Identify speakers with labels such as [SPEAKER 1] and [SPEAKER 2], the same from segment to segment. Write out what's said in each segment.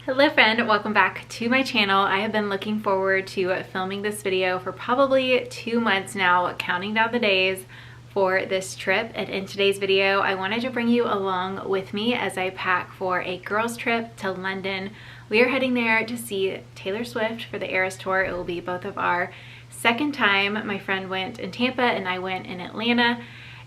[SPEAKER 1] Hello friend, welcome back to my channel. I have been looking forward to filming this video for probably 2 months now, counting down the days for this trip. And in today's video, I wanted to bring you along with me as I pack for a girls trip to London. We are heading there to see Taylor Swift for the ERAS tour. It will be both of our second time. My friend went in Tampa and I went in Atlanta.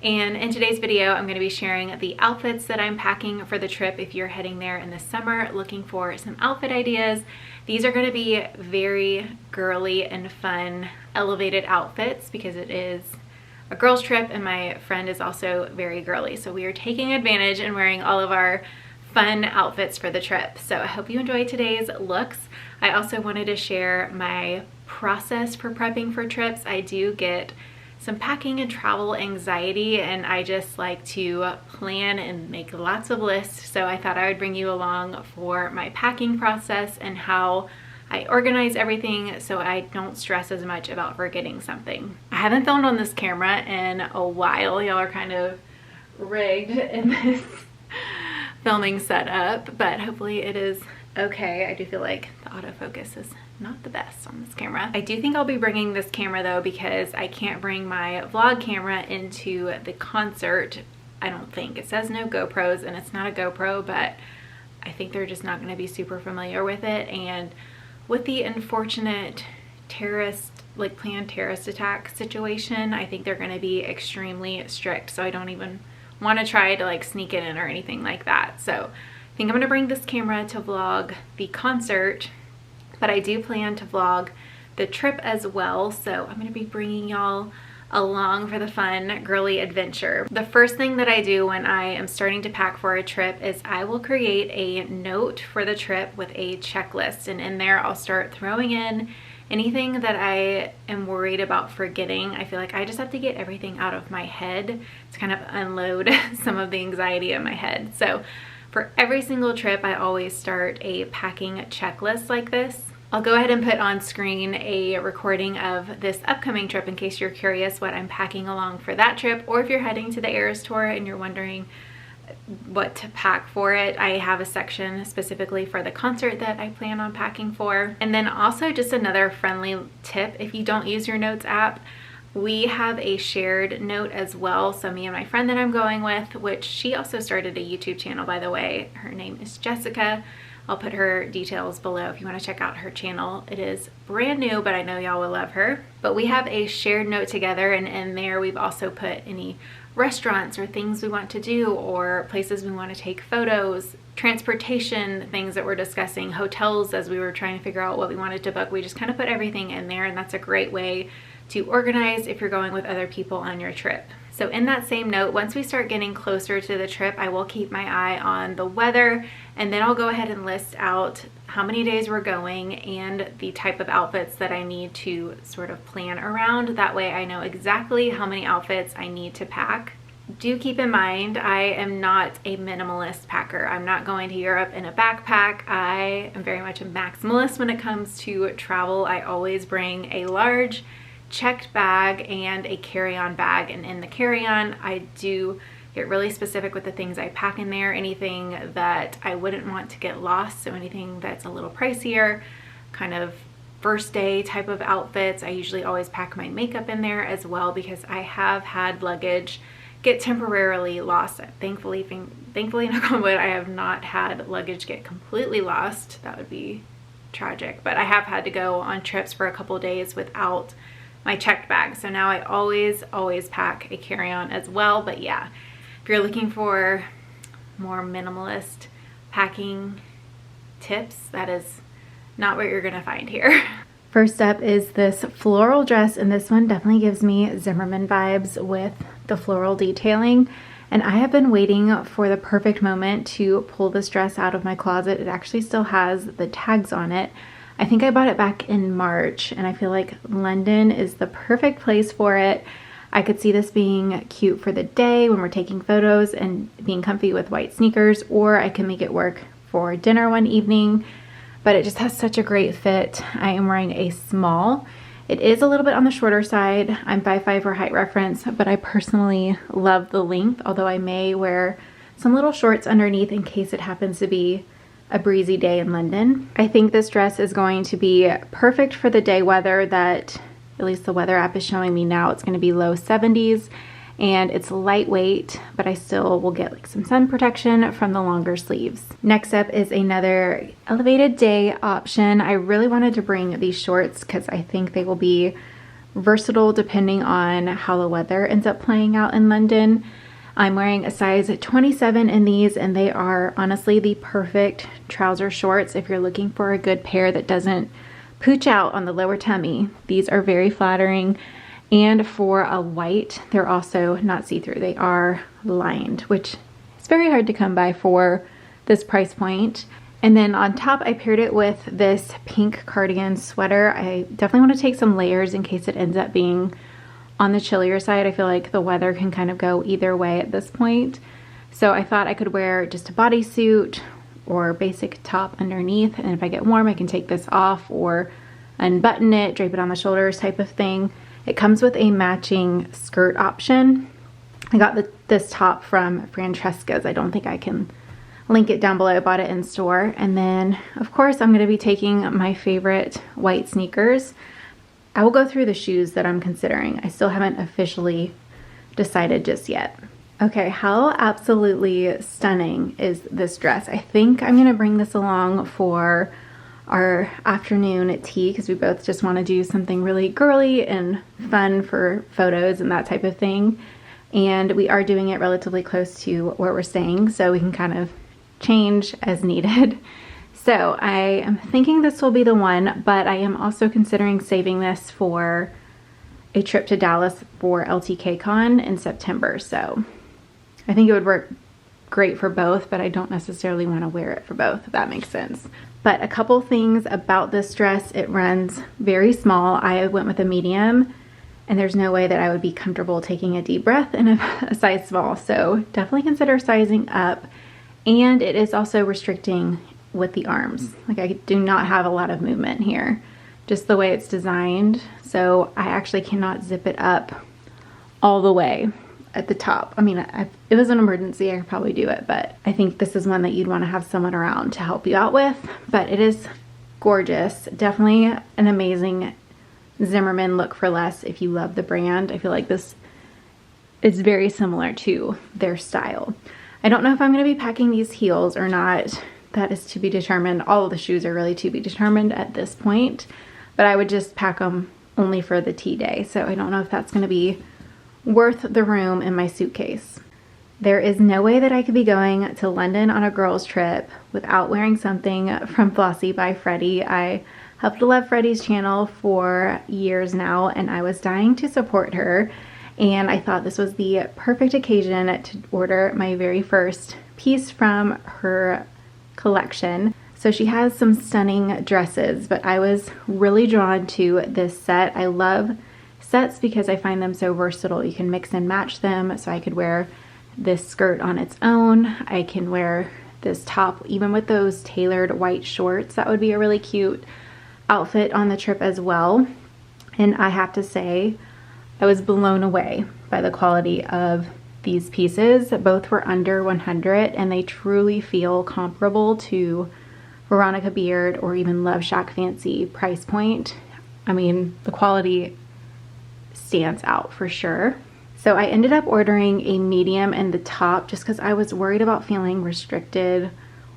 [SPEAKER 1] And in today's video, I'm going to be sharing the outfits that I'm packing for the trip if you're heading there in the summer looking for some outfit ideas. These are going to be very girly and fun, elevated outfits because it is a girls trip and my friend is also very girly. So we are taking advantage and wearing all of our fun outfits for the trip. So I hope you enjoy today's looks. I also wanted to share my process for prepping for trips. I do get some packing and travel anxiety and I just like to plan and make lots of lists. So I thought I would bring you along for my packing process and how I organize everything so I don't stress as much about forgetting something. I haven't filmed on this camera in a while. Y'all are kind of rigged in this filming setup, but hopefully it is okay. I do feel like the autofocus is not the best on this camera. I do think I'll be bringing this camera though because I can't bring my vlog camera into the concert. I don't think. It says no GoPros and it's not a GoPro, but I think they're just not going to be super familiar with it. And with the unfortunate planned terrorist attack situation, I think they're going to be extremely strict. So I don't even want to try to sneak it in or anything like that. So I think I'm going to bring this camera to vlog the concert, but I do plan to vlog the trip as well. So I'm going to be bringing y'all along for the fun girly adventure. The first thing that I do when I am starting to pack for a trip is I will create a note for the trip with a checklist, and in there I'll start throwing in anything that I am worried about forgetting. I feel like I just have to get everything out of my head to kind of unload some of the anxiety in my head. So for every single trip, I always start a packing checklist like this. I'll go ahead and put on screen a recording of this upcoming trip in case you're curious what I'm packing along for that trip, or if you're heading to the ERAS tour and you're wondering what to pack for it. I have a section specifically for the concert that I plan on packing for. And then also just another friendly tip, if you don't use your notes app, we have a shared note as well. So me and my friend that I'm going with, which she also started a YouTube channel, by the way. Her name is Jessica. I'll put her details below if you want to check out her channel. It is brand new, but I know y'all will love her. But we have a shared note together, and in there we've also put any restaurants or things we want to do or places we want to take photos, transportation things that we're discussing, hotels as we were trying to figure out what we wanted to book. We just kind of put everything in there, and that's a great way to organize if you're going with other people on your trip. So in that same note, once we start getting closer to the trip, I will keep my eye on the weather, and then I'll go ahead and list out how many days we're going and the type of outfits that I need to sort of plan around. That way I know exactly how many outfits I need to pack. Do keep in mind, I am not a minimalist packer. I'm not going to Europe in a backpack. I am very much a maximalist when it comes to travel. I always bring a large checked bag and a carry-on bag, and in the carry-on I do get really specific with the things I pack in there. Anything that I wouldn't want to get lost, so anything that's a little pricier, kind of first day type of outfits. I usually always pack my makeup in there as well because I have had luggage get temporarily lost. Thankfully knock on wood, I have not had luggage get completely lost. That would be tragic, but I have had to go on trips for a couple days without my checked bag. So now I always pack a carry-on as well. But yeah, if you're looking for more minimalist packing tips, that is not what you're gonna find here. First up is this floral dress, and this one definitely gives me Zimmerman vibes with the floral detailing. And I have been waiting for the perfect moment to pull this dress out of my closet. It actually still has the tags on it. I think I bought it back in March, and I feel like London is the perfect place for it. I could see this being cute for the day when we're taking photos and being comfy with white sneakers, or I can make it work for dinner one evening, but it just has such a great fit. I am wearing a small. It is a little bit on the shorter side. I'm 5'5" for height reference, but I personally love the length, although I may wear some little shorts underneath in case it happens to be a breezy day in London. I think this dress is going to be perfect for the day weather that, at least the weather app is showing me now, it's going to be low 70s. And it's lightweight, but I still will get like some sun protection from the longer sleeves. Next up is another elevated day option. I really wanted to bring these shorts because I think they will be versatile depending on how the weather ends up playing out in London. I'm wearing a size 27 in these, and they are honestly the perfect trouser shorts if you're looking for a good pair that doesn't pooch out on the lower tummy. These are very flattering. And for a white, they're also not see-through. They are lined, which is very hard to come by for this price point. And then on top, I paired it with this pink cardigan sweater. I definitely want to take some layers in case it ends up being on the chillier side. I feel like the weather can kind of go either way at this point. So I thought I could wear just a bodysuit or basic top underneath. And if I get warm, I can take this off or unbutton it, drape it on the shoulders type of thing. It comes with a matching skirt option. I got this top from Francescas. I don't think I can link it down below. I bought it in store. And then, of course, I'm going to be taking my favorite white sneakers. I will go through the shoes that I'm considering. I still haven't officially decided just yet. Okay, how absolutely stunning is this dress? I think I'm going to bring this along for our afternoon tea because we both just want to do something really girly and fun for photos and that type of thing. And we are doing it relatively close to where we're staying, so we can kind of change as needed. So I am thinking this will be the one, but I am also considering saving this for a trip to Dallas for LTKCon in September. So I think it would work great for both, but I don't necessarily want to wear it for both, if that makes sense. But a couple things about this dress: it runs very small. I went with a medium, and there's no way that I would be comfortable taking a deep breath in a size small. So definitely consider sizing up. And it is also restricting with the arms. Like, I do not have a lot of movement here, just the way it's designed. So I actually cannot zip it up all the way at the top. I mean, if it was an emergency, I could probably do it, but I think this is one that you'd want to have someone around to help you out with. But it is gorgeous. Definitely an amazing Zimmermann look for less if you love the brand. I feel like this is very similar to their style. I don't know if I'm going to be packing these heels or not. That is to be determined. All of the shoes are really to be determined at this point, but I would just pack them only for the tea day. So I don't know if that's going to be worth the room in my suitcase. There is no way that I could be going to London on a girls trip without wearing something from Flossy by Freddy. I have loved Freddy's channel for years now, and I was dying to support her, and I thought this was the perfect occasion to order my very first piece from her collection. So she has some stunning dresses, but I was really drawn to this set. I love sets because I find them so versatile. You can mix and match them. So I could wear this skirt on its own. I can wear this top even with those tailored white shorts. That would be a really cute outfit on the trip as well. And I have to say, I was blown away by the quality of these pieces. Both were under 100, and they truly feel comparable to Veronica Beard or even Love Shack Fancy price point. I mean, the quality stands out for sure. So I ended up ordering a medium in the top just because I was worried about feeling restricted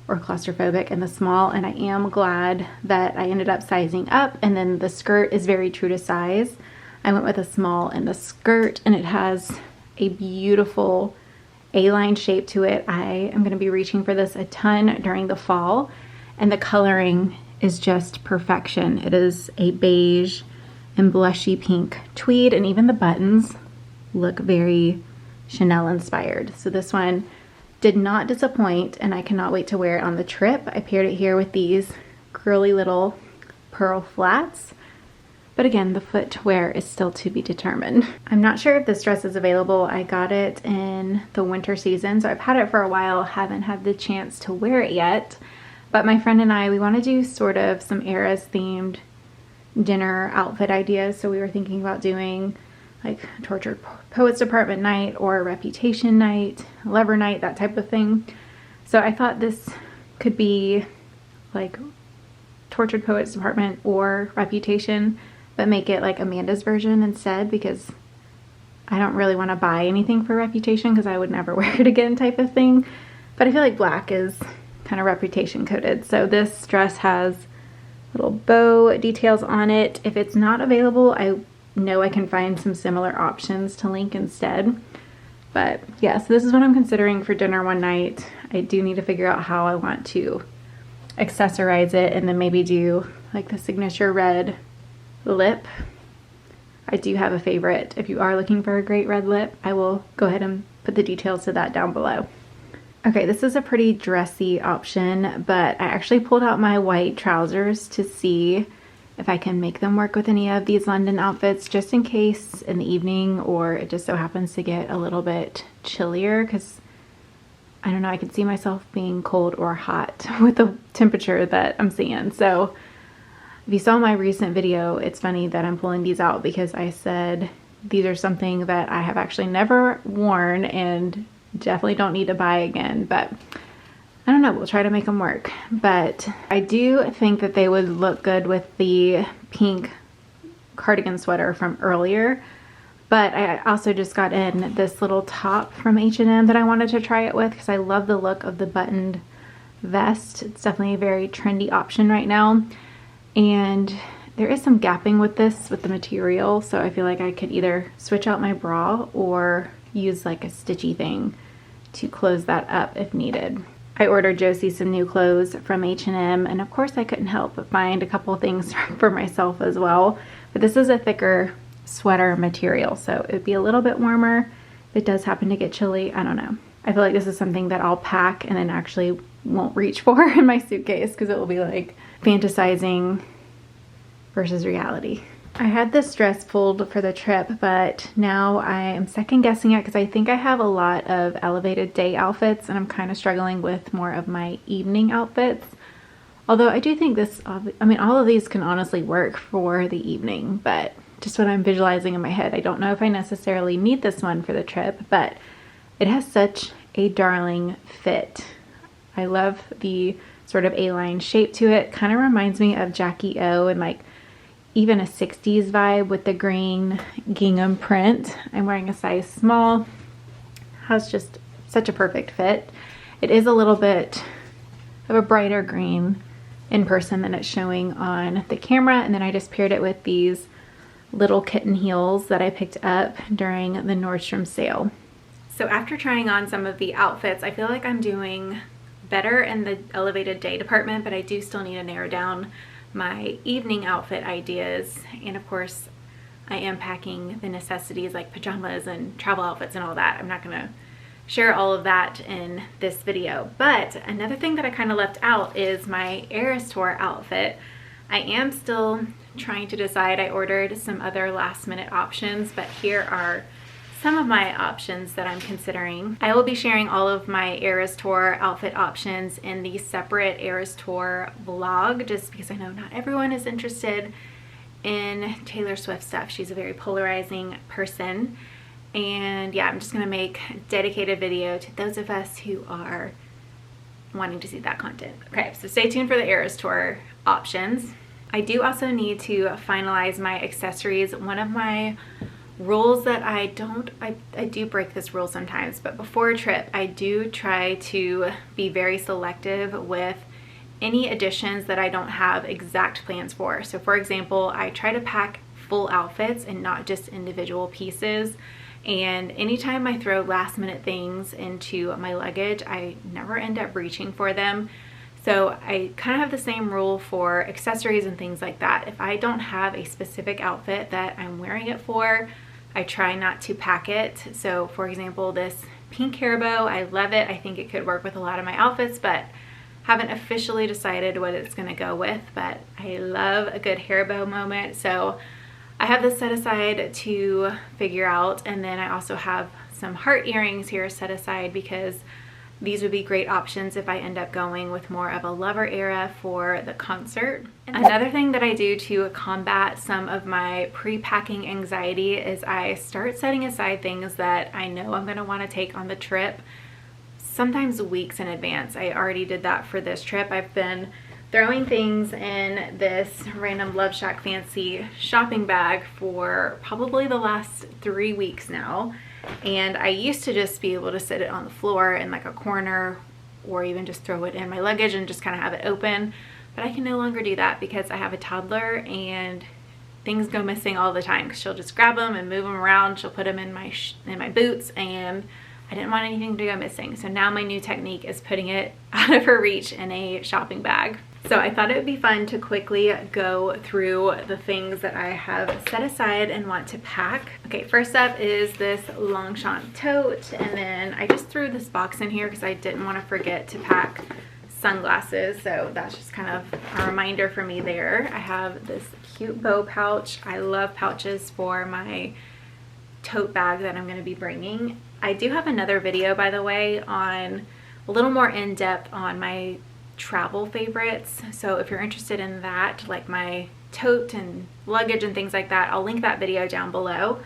[SPEAKER 1] or claustrophobic in the small, and I am glad that I ended up sizing up. And then the skirt is very true to size. I went with a small in the skirt, and it has a beautiful A-line shape to it. I am going to be reaching for this a ton during the fall, and the coloring is just perfection. It is a beige and blushy pink tweed, and even the buttons look very Chanel inspired. So this one did not disappoint, and I cannot wait to wear it on the trip. I paired it here with these curly little pearl flats. But again, the footwear is still to be determined. I'm not sure if this dress is available. I got it in the winter season, so I've had it for a while, haven't had the chance to wear it yet. But my friend and I, we want to do sort of some ERAS themed dinner outfit ideas. So we were thinking about doing like a Tortured Poets Department night or a Reputation night, Lover night, that type of thing. So I thought this could be like Tortured Poets Department or Reputation, but make it like Amanda's version instead, because I don't really want to buy anything for Reputation because I would never wear it again type of thing. But I feel like black is kind of Reputation coded. So this dress has little bow details on it. If it's not available, I know I can find some similar options to link instead. But yeah, so this is what I'm considering for dinner one night. I do need to figure out how I want to accessorize it, and then maybe do like the signature red lip. I do have a favorite. If you are looking for a great red lip, I will go ahead and put the details to that down below. Okay, this is a pretty dressy option, but I actually pulled out my white trousers to see if I can make them work with any of these London outfits, just in case in the evening, or it just so happens to get a little bit chillier, because I don't know, I could see myself being cold or hot with the temperature that I'm seeing. So if you saw my recent video, it's funny that I'm pulling these out because I said these are something that I have actually never worn and definitely don't need to buy again, but I don't know, we'll try to make them work. But I do think that they would look good with the pink cardigan sweater from earlier. But I also just got in this little top from H&M that I wanted to try it with because I love the look of the buttoned vest. It's definitely a very trendy option right now. And there is some gapping with this, with the material, so I feel like I could either switch out my bra or use like a stitchy thing to close that up if needed. I ordered Josie some new clothes from H&M, and of course I couldn't help but find a couple things for myself as well. But this is a thicker sweater material, so it would be a little bit warmer. If it does happen to get chilly, I don't know. I feel like this is something that I'll pack and then actually won't reach for in my suitcase because it will be like fantasizing versus reality. I had this dress pulled for the trip, but now I am second guessing it because I think I have a lot of elevated day outfits and I'm kind of struggling with more of my evening outfits. Although I do think this, I mean, all of these can honestly work for the evening, but just what I'm visualizing in my head. I don't know if I necessarily need this one for the trip, but it has such a darling fit. I love the sort of A-line shape to it. Kind of reminds me of Jackie O and like even a 60s vibe with the green gingham print. I'm wearing a size small. Has just such a perfect fit. It is a little bit of a brighter green in person than it's showing on the camera, and then I just paired it with these little kitten heels that I picked up during the Nordstrom sale. So after trying on some of the outfits, I feel like I'm doing better in the elevated day department, but I do still need to narrow down my evening outfit ideas. And of course, I am packing the necessities like pajamas and travel outfits and all that. I'm not gonna share all of that in this video. But another thing that I kind of left out is my ERAS tour outfit. I am still trying to decide. I ordered some other last minute options, but here are some of my options that I'm considering. I will be sharing all of my ERAS tour outfit options in the separate ERAS tour vlog, just because I know not everyone is interested in Taylor Swift stuff. She's a very polarizing person. And yeah, I'm just gonna make a dedicated video to those of us who are wanting to see that content. Okay, so stay tuned for the ERAS tour options. I do also need to finalize my accessories. One of my rules that I do break this rule sometimes, but before a trip, I do try to be very selective with any additions that I don't have exact plans for. So for example, I try to pack full outfits and not just individual pieces. And anytime I throw last minute things into my luggage, I never end up reaching for them. So I kind of have the same rule for accessories and things like that. If I don't have a specific outfit that I'm wearing it for, I try not to pack it. So for example, this pink hair bow, I love it. I think it could work with a lot of my outfits, but haven't officially decided what it's gonna go with, but I love a good hair bow moment. So I have this set aside to figure out, and then I also have some heart earrings here set aside because these would be great options if I end up going with more of a lover era for the concert. Another thing that I do to combat some of my pre-packing anxiety is I start setting aside things that I know I'm going to want to take on the trip, sometimes weeks in advance. I already did that for this trip. I've been throwing things in this random Love Shack Fancy shopping bag for probably the last 3 weeks now. And I used to just be able to sit it on the floor in like a corner, or even just throw it in my luggage and just kind of have it open. But I can no longer do that because I have a toddler and things go missing all the time, because she'll just grab them and move them around. She'll put them in my boots, and I didn't want anything to go missing. So now my new technique is putting it out of her reach in a shopping bag. So I thought it would be fun to quickly go through the things that I have set aside and want to pack. Okay, first up is this Longchamp tote, and then I just threw this box in here because I didn't want to forget to pack sunglasses, so that's just kind of a reminder for me there. I have this cute bow pouch. I love pouches for my tote bag that I'm going to be bringing. I do have another video, by the way, on a little more in-depth on my travel favorites, so if you're interested in that, like my tote and luggage and things like that, I'll link that video down below.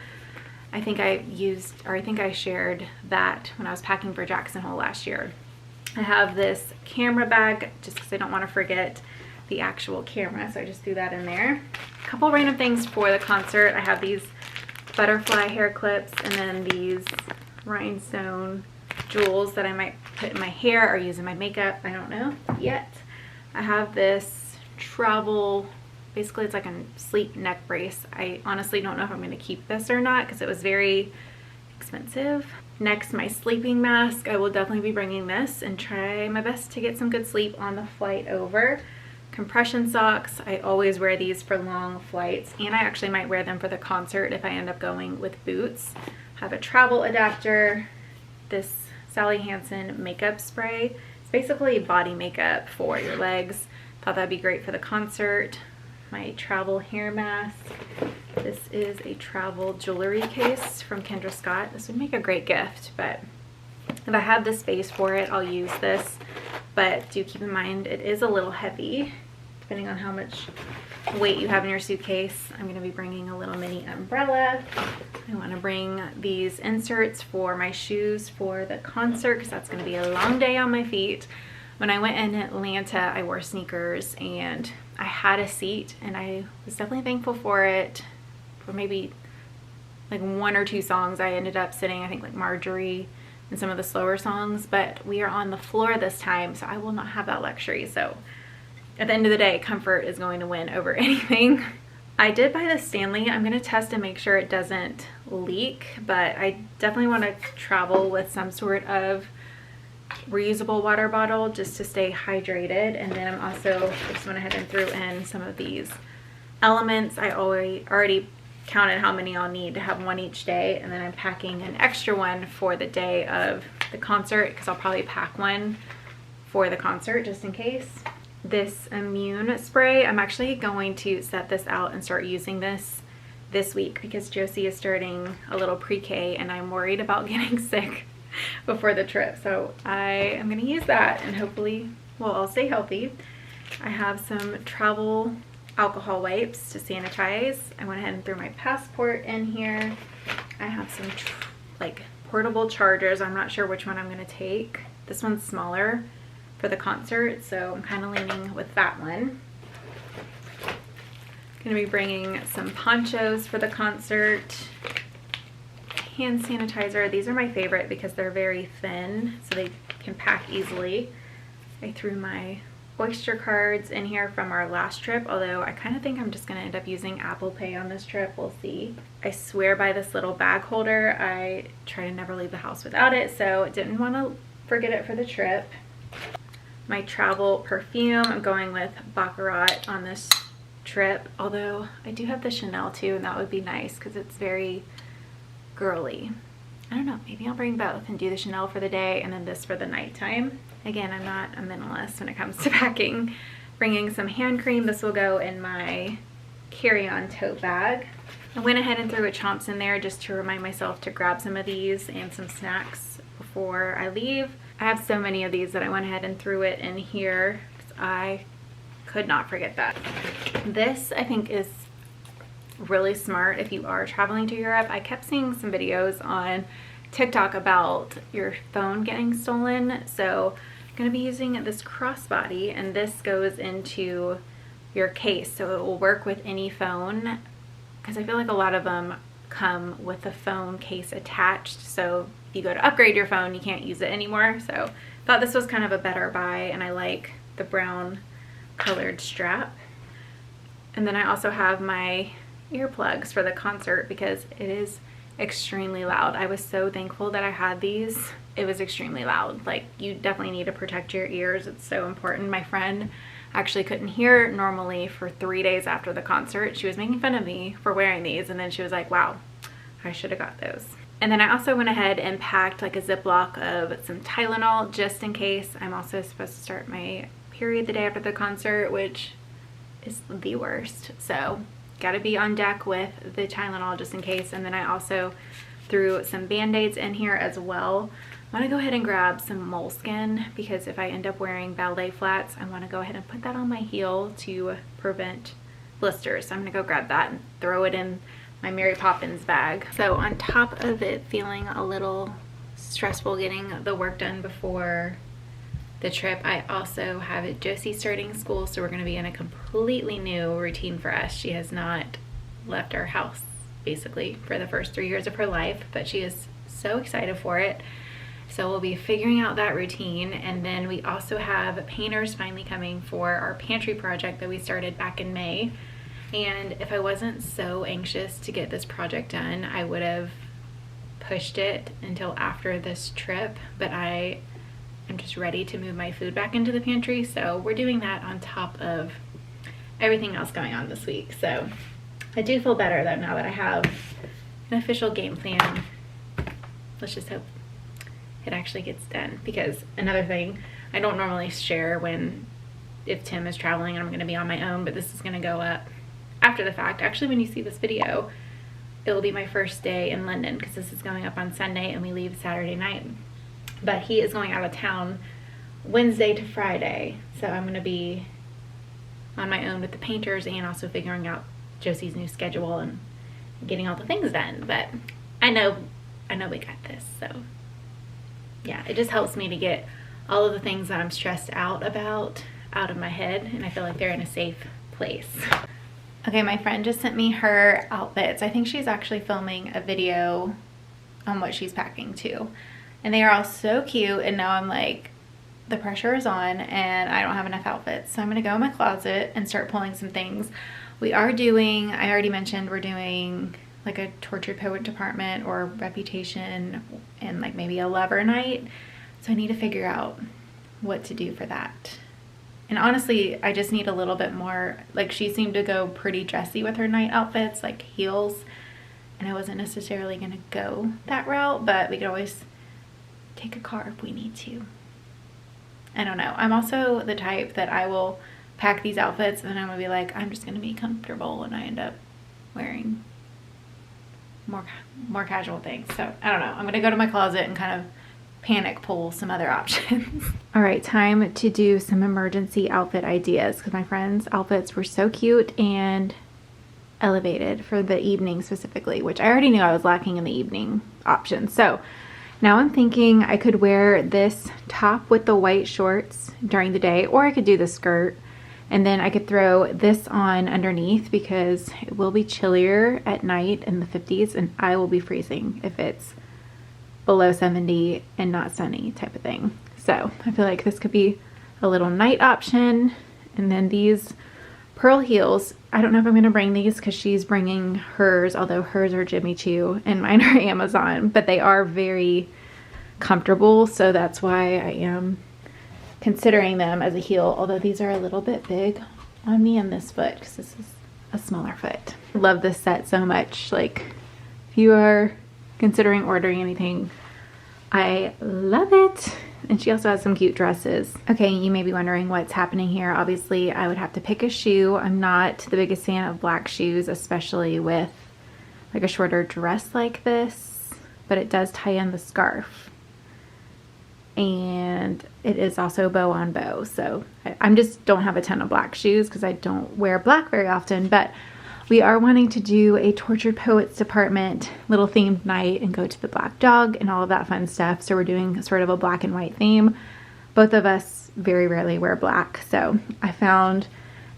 [SPEAKER 1] I think I shared that when I was packing for Jackson Hole last year. I have this camera bag just because I don't want to forget the actual camera, so I just threw that in there. A couple random things for the concert. I have these butterfly hair clips, and then these rhinestone jewels that I might put in my hair or use in my makeup. I don't know yet. I have this travel, basically it's like a sleep neck brace. I honestly don't know if I'm going to keep this or not because it was very expensive. Next, my sleeping mask. I will definitely be bringing this and try my best to get some good sleep on the flight over. Compression socks. I always wear these for long flights, and I actually might wear them for the concert if I end up going with boots. I have a travel adapter. This Sally Hansen makeup spray. It's basically body makeup for your legs. Thought that'd be great for the concert. My travel hair mask. This is a travel jewelry case from Kendra Scott. This would make a great gift, but if I have the space for it, I'll use this. But do keep in mind it is a little heavy, depending on how much weight you have in your suitcase. I'm going to be bringing a little mini umbrella. I want to bring these inserts for my shoes for the concert because that's going to be a long day on my feet. When I went in Atlanta, I wore sneakers and I had a seat, and I was definitely thankful for it. For maybe like 1 or 2 songs, I ended up sitting, I think like Marjorie and some of the slower songs, but we are on the floor this time, so I will not have that luxury. So at the end of the day, comfort is going to win over anything. I did buy this Stanley. I'm going to test and make sure it doesn't leak, but I definitely want to travel with some sort of reusable water bottle just to stay hydrated. And then I'm also just went ahead and threw in some of these elements. I already counted how many I'll need to have one each day, and then I'm packing an extra one for the day of the concert because I'll probably pack one for the concert just in case. This immune spray, I'm actually going to set this out and start using this week because Josie is starting a little pre-K and I'm worried about getting sick before the trip. So I am going to use that and hopefully we'll all stay healthy. I have some travel alcohol wipes to sanitize. I went ahead and threw my passport in here. I have some like portable chargers. I'm not sure which one I'm going to take. This one's smaller for the concert, so I'm kind of leaning with that one. Going to be bringing some ponchos for the concert. Hand sanitizer. These are my favorite because they're very thin, so they can pack easily. I threw my Oyster cards in here from our last trip, although I kind of think I'm just going to end up using Apple Pay on this trip. We'll see. I swear by this little bag holder. I try to never leave the house without it, so didn't want to forget it for the trip. My travel perfume, I'm going with Baccarat on this trip, although I do have the Chanel too, and that would be nice because it's very girly. I don't know, maybe I'll bring both and do the Chanel for the day and then this for the nighttime. Again, I'm not a minimalist when it comes to packing. Bringing some hand cream. This will go in my carry-on tote bag. I went ahead and threw a Chomps in there just to remind myself to grab some of these and some snacks before I leave. I have so many of these that I went ahead and threw it in here because I could not forget that. This I think is really smart if you are traveling to Europe. I kept seeing some videos on TikTok about your phone getting stolen, so going to be using this crossbody, and this goes into your case, so it will work with any phone, because I feel like a lot of them come with the phone case attached, so if you go to upgrade your phone you can't use it anymore. So I thought this was kind of a better buy, and I like the brown colored strap. And then I also have my earplugs for the concert because it is extremely loud. I was so thankful that I had these. It was extremely loud. Like, you definitely need to protect your ears. It's so important. My friend actually couldn't hear normally for 3 days after the concert. She was making fun of me for wearing these, and then she was like, wow, I should have got those. And then I also went ahead and packed like a Ziploc of some Tylenol just in case. I'm also supposed to start my period the day after the concert, which is the worst. So gotta be on deck with the Tylenol just in case. And then I also threw some Band-Aids in here as well. I want to go ahead and grab some moleskin because if I end up wearing ballet flats, I want to go ahead and put that on my heel to prevent blisters. So I'm going to go grab that and throw it in my Mary Poppins bag. So on top of it feeling a little stressful getting the work done before the trip, I also have Josie starting school, so we're going to be in a completely new routine for us. She has not left our house basically for the first 3 years of her life, but she is so excited for it. So we'll be figuring out that routine. And then we also have painters finally coming for our pantry project that we started back in May. And if I wasn't so anxious to get this project done, I would have pushed it until after this trip, but I'm just ready to move my food back into the pantry. So we're doing that on top of everything else going on this week. So I do feel better though now that I have an official game plan. Let's just hope it actually gets done, because another thing, I don't normally share if Tim is traveling and I'm going to be on my own, but this is going to go up after the fact. Actually, when you see this video, it'll be my first day in London because this is going up on Sunday and we leave Saturday night. But he is going out of town Wednesday to Friday, so I'm going to be on my own with the painters and also figuring out Josie's new schedule and getting all the things done. But I know we got this. So yeah, it just helps me to get all of the things that I'm stressed out about out of my head, and I feel like they're in a safe place. Okay, my friend just sent me her outfits. I think she's actually filming a video on what she's packing too. And they are all so cute, and now I'm like, the pressure is on and I don't have enough outfits. So I'm gonna go in my closet and start pulling some things. We are doing, I already mentioned, we're doing like a tortured poet department or reputation and like maybe a lover night. So I need to figure out what to do for that. And honestly, I just need a little bit more, like she seemed to go pretty dressy with her night outfits, like heels. And I wasn't necessarily gonna go that route, but we could always take a car if we need to. I don't know. I'm also the type that I will pack these outfits and then I'm gonna be like, I'm just gonna be comfortable, and I end up wearing more casual things. So I don't know. I'm gonna go to my closet and kind of panic pull some other options. All right, time to do some emergency outfit ideas because my friends' outfits were so cute and elevated for the evening specifically, which I already knew I was lacking in the evening option. So now I'm thinking I could wear this top with the white shorts during the day, or I could do the skirt and then I could throw this on underneath because it will be chillier at night in the 50s and I will be freezing if it's below 70 and not sunny type of thing. So I feel like this could be a little night option. And then these pearl heels, I don't know if I'm gonna bring these because she's bringing hers, although hers are Jimmy Choo and mine are Amazon, but they are very comfortable, so that's why I am considering them as a heel, although these are a little bit big on me and this foot because this is a smaller foot. I love this set so much. Like, if you are considering ordering anything, I love it. And she also has some cute dresses. Okay, you may be wondering what's happening here. Obviously, I would have to pick a shoe. I'm not the biggest fan of black shoes, especially with like a shorter dress like this, but it does tie in the scarf. And it is also bow on bow. So I just don't have a ton of black shoes because I don't wear black very often, but we are wanting to do a Tortured Poets department little themed night and go to the Black Dog and all of that fun stuff. So we're doing sort of a black and white theme, both of us very rarely wear black. So I found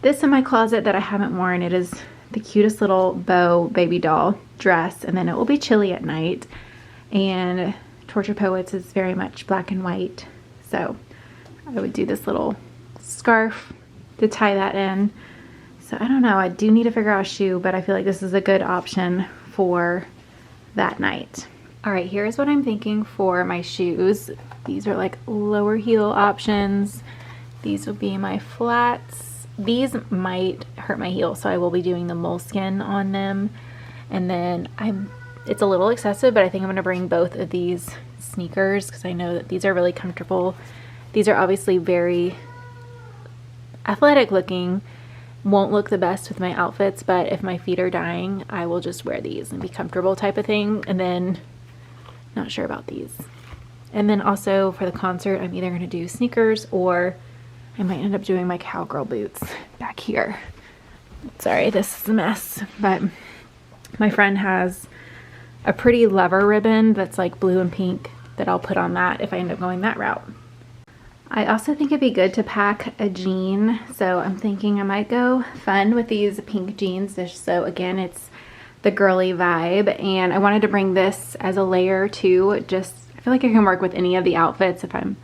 [SPEAKER 1] this in my closet that I haven't worn. It is the cutest little bow baby doll dress, and then it will be chilly at night. And Torture Poets is very much black and white. So I would do this little scarf to tie that in. So I don't know, I do need to figure out a shoe, but I feel like this is a good option for that night. All right, here's what I'm thinking for my shoes. These are like lower heel options. These will be my flats. These might hurt my heel, so I will be doing the moleskin on them. And then it's a little excessive, but I think I'm gonna bring both of these sneakers because I know that these are really comfortable. These are obviously very athletic looking. Won't look the best with my outfits, but if my feet are dying, I will just wear these and be comfortable type of thing. And then, not sure about these. And then also for the concert, I'm either gonna do sneakers or I might end up doing my cowgirl boots back here. Sorry, this is a mess, but my friend has a pretty leather ribbon that's like blue and pink that I'll put on that if I end up going that route. I also think it'd be good to pack a jean, so I'm thinking I might go fun with these pink jeans. So again, it's the girly vibe, and I wanted to bring this as a layer too. Just, I feel like I can work with any of the outfits if I'm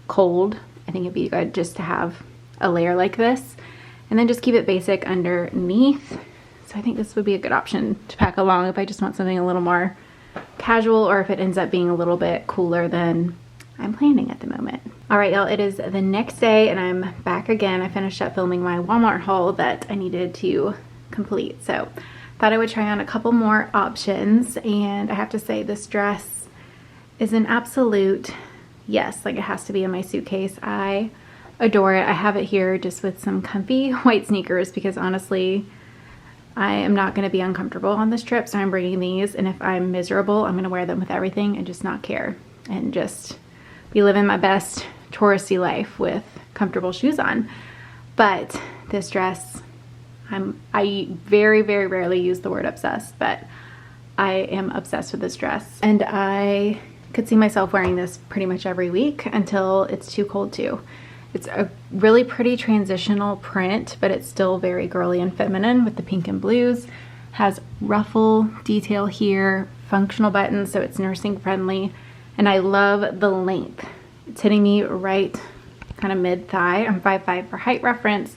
[SPEAKER 1] cold. I think it'd be good just to have a layer like this, and then just keep it basic underneath. So I think this would be a good option to pack along if I just want something a little more casual, or if it ends up being a little bit cooler than I'm planning at the moment. All right, y'all, it is the next day and I'm back again. I finished up filming my Walmart haul that I needed to complete. So thought I would try on a couple more options, and I have to say this dress is an absolute yes. Like, it has to be in my suitcase. I adore it. I have it here just with some comfy white sneakers because honestly, I am not going to be uncomfortable on this trip, so I'm bringing these, and if I'm miserable, I'm going to wear them with everything and just not care and just be living my best touristy life with comfortable shoes on. But this dress, I very, very rarely use the word obsessed, but I am obsessed with this dress, and I could see myself wearing this pretty much every week until it's too cold to. It's a really pretty transitional print, but it's still very girly and feminine with the pink and blues. Has ruffle detail here, functional buttons, so it's nursing friendly. And I love the length. It's hitting me right kind of mid-thigh. I'm 5'5" for height reference.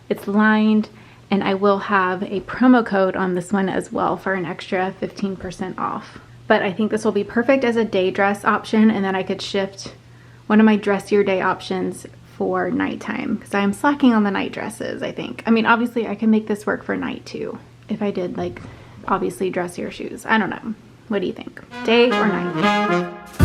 [SPEAKER 1] It's lined, and I will have a promo code on this one as well for an extra 15% off. But I think this will be perfect as a day dress option, and then I could shift one of my dressier day options for nighttime because I'm slacking on the night dresses, I think. I mean, obviously I can make this work for night too if I did like obviously dressier shoes. I don't know. What do you think? Day or night?